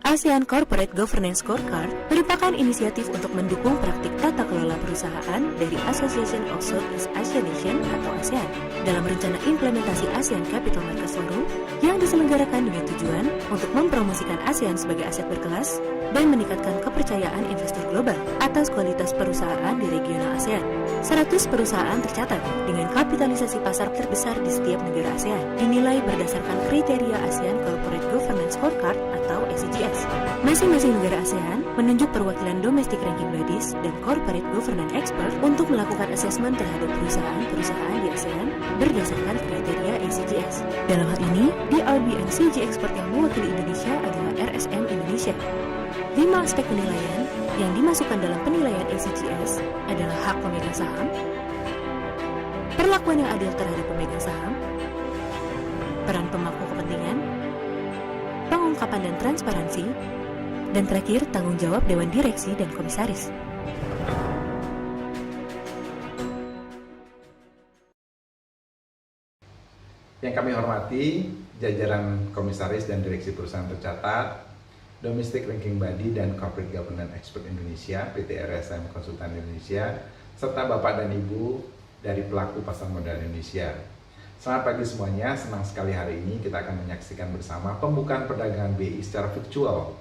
ASEAN Corporate Governance Scorecard merupakan inisiatif untuk mendukung praktik tata kelola perusahaan dari Association of Southeast Asian Nation atau ASEAN dalam rencana implementasi ASEAN Capital Markets Forum yang diselenggarakan dengan tujuan untuk mempromosikan ASEAN sebagai aset berkelas dan meningkatkan kepercayaan investor global atas kualitas perusahaan di regional ASEAN. 100 perusahaan tercatat dengan kapitalisasi pasar terbesar di setiap negara ASEAN dinilai berdasarkan kriteria ASEAN Corporate Governance Scorecard atau SCGS. Masing-masing negara ASEAN menunjuk perwakilan domestic ranking bodies dan corporate governance expert untuk melakukan asesmen terhadap perusahaan-perusahaan di ASEAN berdasarkan kriteria SCGS. Dalam hal ini, DRB and CG Expert yang mewakili Indonesia adalah RSM Indonesia. 5 aspek penilaian yang dimasukkan dalam penilaian SCGS adalah hak pemegang saham, perlakuan yang adil terhadap pemegang saham, peran pemangku kepentingan, pengungkapan dan transparansi, dan terakhir tanggung jawab Dewan Direksi dan Komisaris. Yang kami hormati, jajaran Komisaris dan Direksi Perusahaan Tercatat, Domestic Ranking Body dan Corporate Governance Expert Indonesia, PT RSM Konsultan Indonesia, serta Bapak dan Ibu dari pelaku pasar modal Indonesia. Selamat pagi semuanya, senang sekali hari ini kita akan menyaksikan bersama pembukaan perdagangan BI secara virtual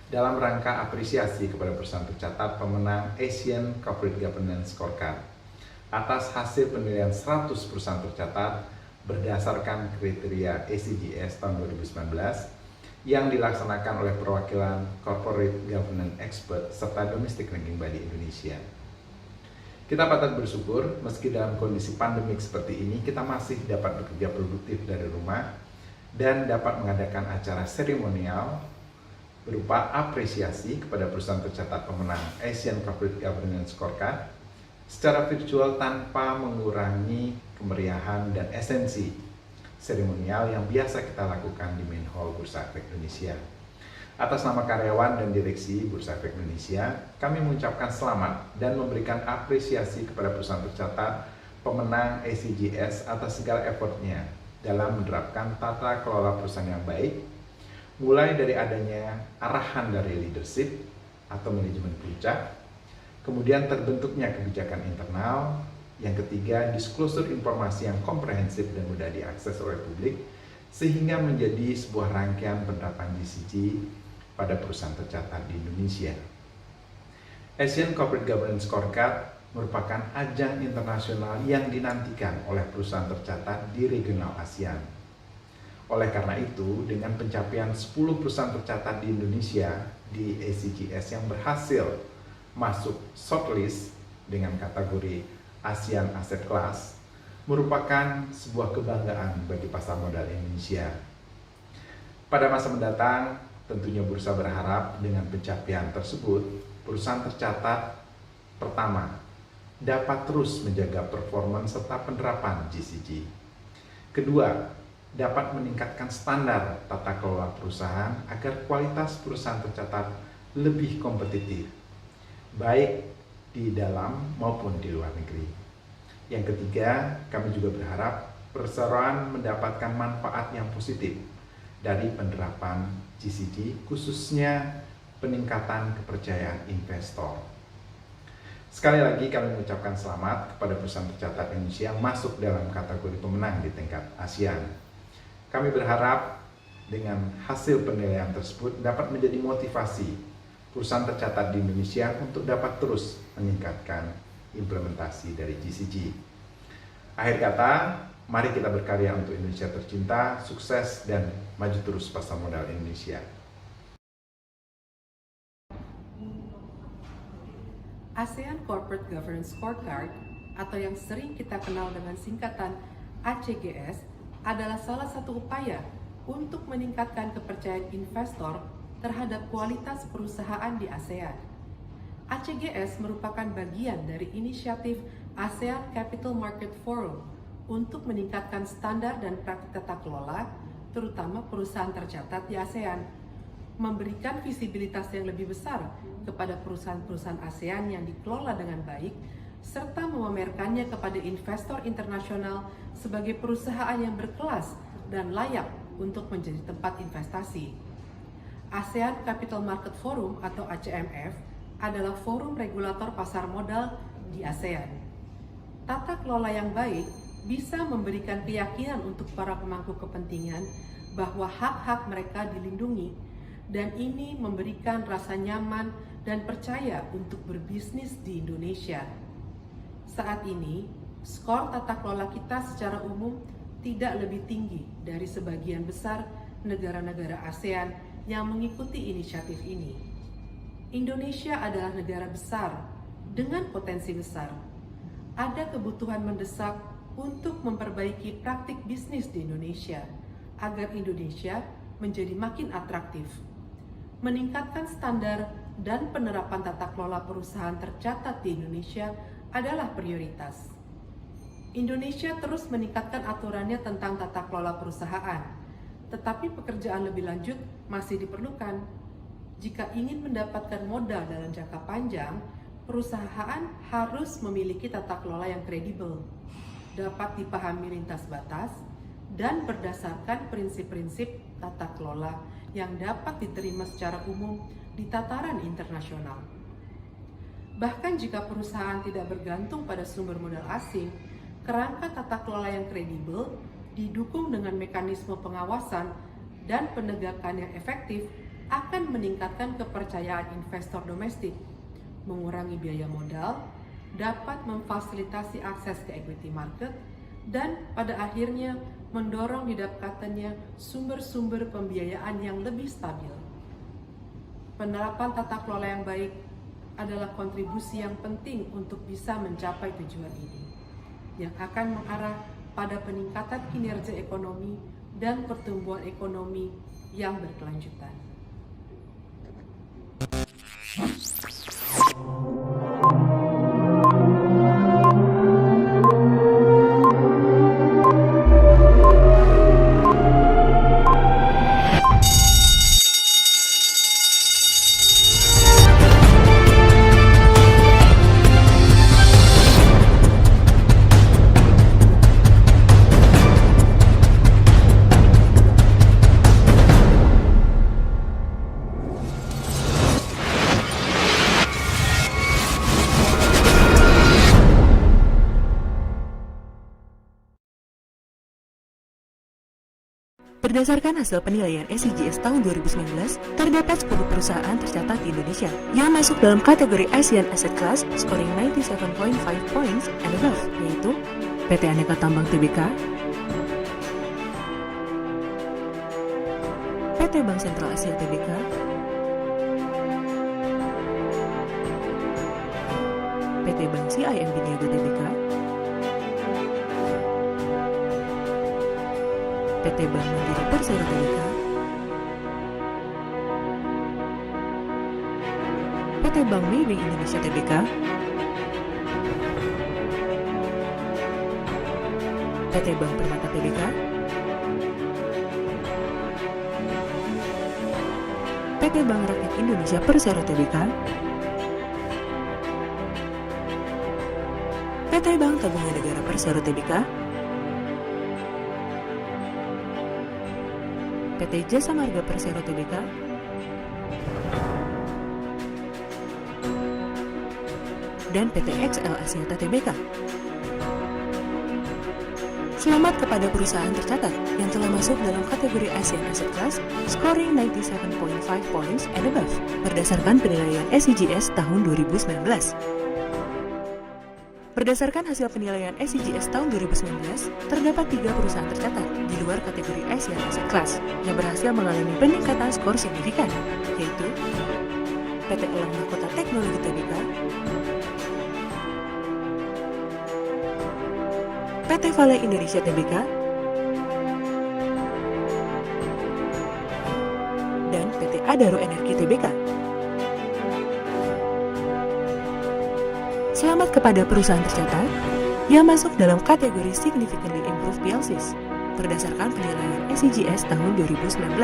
dalam rangka apresiasi kepada perusahaan tercatat pemenang Asian Corporate Governance Scorecard atas hasil penilaian 100 perusahaan tercatat berdasarkan kriteria SCGS tahun 2019 yang dilaksanakan oleh perwakilan Corporate Governance Expert serta Domestic Ranking Body Indonesia. Kita patut bersyukur meski dalam kondisi pandemik seperti ini kita masih dapat bekerja produktif dari rumah dan dapat mengadakan acara seremonial berupa apresiasi kepada perusahaan tercatat pemenang Asian Corporate Governance Scorecard secara virtual tanpa mengurangi kemeriahan dan esensi seremonial yang biasa kita lakukan di Main Hall Bursa Efek Indonesia. Atas nama karyawan dan direksi Bursa Efek Indonesia, kami mengucapkan selamat dan memberikan apresiasi kepada perusahaan tercatat pemenang SCGS atas segala effortnya dalam menerapkan tata kelola perusahaan yang baik, mulai dari adanya arahan dari leadership atau manajemen puncak, kemudian terbentuknya kebijakan internal, yang ketiga, disclosure informasi yang komprehensif dan mudah diakses oleh publik, sehingga menjadi sebuah rangkaian penerapan GCG pada perusahaan tercatat di Indonesia. Asian Corporate Governance Scorecard merupakan ajang internasional yang dinantikan oleh perusahaan tercatat di regional ASEAN. Oleh karena itu, dengan pencapaian 10 perusahaan tercatat di Indonesia di SCGS yang berhasil masuk shortlist dengan kategori ASEAN Asset Class merupakan sebuah kebanggaan bagi pasar modal Indonesia. Pada masa mendatang, tentunya bursa berharap dengan pencapaian tersebut, perusahaan tercatat pertama dapat terus menjaga performa serta penerapan GCG. Kedua, dapat meningkatkan standar tata kelola perusahaan agar kualitas perusahaan tercatat lebih kompetitif, baik di dalam maupun di luar negeri. Yang ketiga, kami juga berharap perseroan mendapatkan manfaat yang positif dari penerapan GCG, khususnya peningkatan kepercayaan investor. Sekali lagi kami mengucapkan selamat kepada perusahaan tercatat Indonesia yang masuk dalam kategori pemenang di tingkat ASEAN. Kami berharap dengan hasil penilaian tersebut dapat menjadi motivasi perusahaan tercatat di Indonesia untuk dapat terus meningkatkan implementasi dari GCG. Akhir kata, mari kita berkarya untuk Indonesia tercinta, sukses dan maju terus pasar modal Indonesia. ASEAN Corporate Governance Scorecard atau yang sering kita kenal dengan singkatan ACGS adalah salah satu upaya untuk meningkatkan kepercayaan investor terhadap kualitas perusahaan di ASEAN. ACGS merupakan bagian dari inisiatif ASEAN Capital Market Forum untuk meningkatkan standar dan praktik tata kelola, terutama perusahaan tercatat di ASEAN, memberikan visibilitas yang lebih besar kepada perusahaan-perusahaan ASEAN yang dikelola dengan baik, serta memamerkannya kepada investor internasional sebagai perusahaan yang berkelas dan layak untuk menjadi tempat investasi. ASEAN Capital Market Forum atau ACMF adalah forum regulator pasar modal di ASEAN. Tata kelola yang baik bisa memberikan keyakinan untuk para pemangku kepentingan bahwa hak-hak mereka dilindungi, dan ini memberikan rasa nyaman dan percaya untuk berbisnis di Indonesia. Saat ini, skor tata kelola kita secara umum tidak lebih tinggi dari sebagian besar negara-negara ASEAN yang mengikuti inisiatif ini. Indonesia adalah negara besar dengan potensi besar. Ada kebutuhan mendesak untuk memperbaiki praktik bisnis di Indonesia agar Indonesia menjadi makin atraktif. Meningkatkan standar dan penerapan tata kelola perusahaan tercatat di Indonesia adalah prioritas. Indonesia terus meningkatkan aturannya tentang tata kelola perusahaan, tetapi pekerjaan lebih lanjut masih diperlukan. Jika ingin mendapatkan modal dalam jangka panjang, perusahaan harus memiliki tata kelola yang kredibel, dapat dipahami lintas batas, dan berdasarkan prinsip-prinsip tata kelola yang dapat diterima secara umum di tataran internasional. Bahkan jika perusahaan tidak bergantung pada sumber modal asing, kerangka tata kelola yang kredibel didukung dengan mekanisme pengawasan dan penegakan yang efektif akan meningkatkan kepercayaan investor domestik, mengurangi biaya modal, dapat memfasilitasi akses ke equity market, dan pada akhirnya mendorong didapatkannya sumber-sumber pembiayaan yang lebih stabil. Penerapan tata kelola yang baik adalah kontribusi yang penting untuk bisa mencapai tujuan ini, yang akan mengarah pada peningkatan kinerja ekonomi dan pertumbuhan ekonomi yang berkelanjutan. Berdasarkan hasil penilaian SCGS tahun 2019, terdapat 10 perusahaan tercatat di Indonesia yang masuk dalam kategori ASEAN Asset Class scoring 97.5 points and above, yaitu PT Aneka Tambang Tbk, PT Bank Sentral Asia Tbk, PT Bank CIMB Niaga Tbk, PT Bank Mandiri Persero Tbk, PT Bank Maybank Indonesia Tbk, PT Bank Permata Tbk, PT Bank Rakyat Indonesia Persero Tbk, PT Bank Tabungan Negara Persero Tbk, PT Jasa Marga Persero Tbk, dan PT XL Axiata Tbk. Selamat kepada perusahaan tercatat yang telah masuk dalam kategori ASEAN Asset Class scoring 97.5 points and above berdasarkan penilaian SCGS tahun 2019. Berdasarkan hasil penilaian SCGS tahun 2019, terdapat 3 perusahaan tercatat di luar kategori ASEAN Asset Class yang berhasil mengalami peningkatan skor signifikan, yaitu PT Elang Mahkota Teknologi Tbk, PT Vale Indonesia Tbk, dan PT Adaro Energi Tbk. Selamat kepada perusahaan tercatat yang masuk dalam kategori Significantly Improved PLCs berdasarkan penilaian SCGS tahun 2019.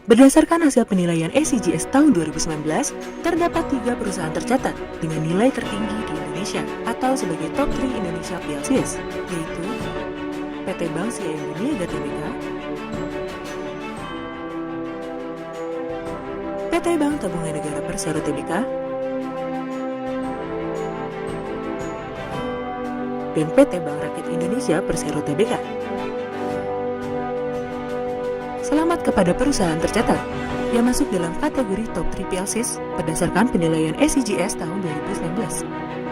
Berdasarkan hasil penilaian SCGS tahun 2019, terdapat 3 perusahaan tercatat dengan nilai tertinggi di Indonesia atau sebagai Top 3 Indonesia PLCs, yaitu PT Bank CIMB Niaga Tbk, PT Bank Tabungan Negara Persero Tbk, dan PT Bank Rakyat Indonesia Persero Tbk. Selamat kepada perusahaan tercatat yang masuk dalam kategori Top 3 PLCs berdasarkan penilaian SCGS tahun 2019.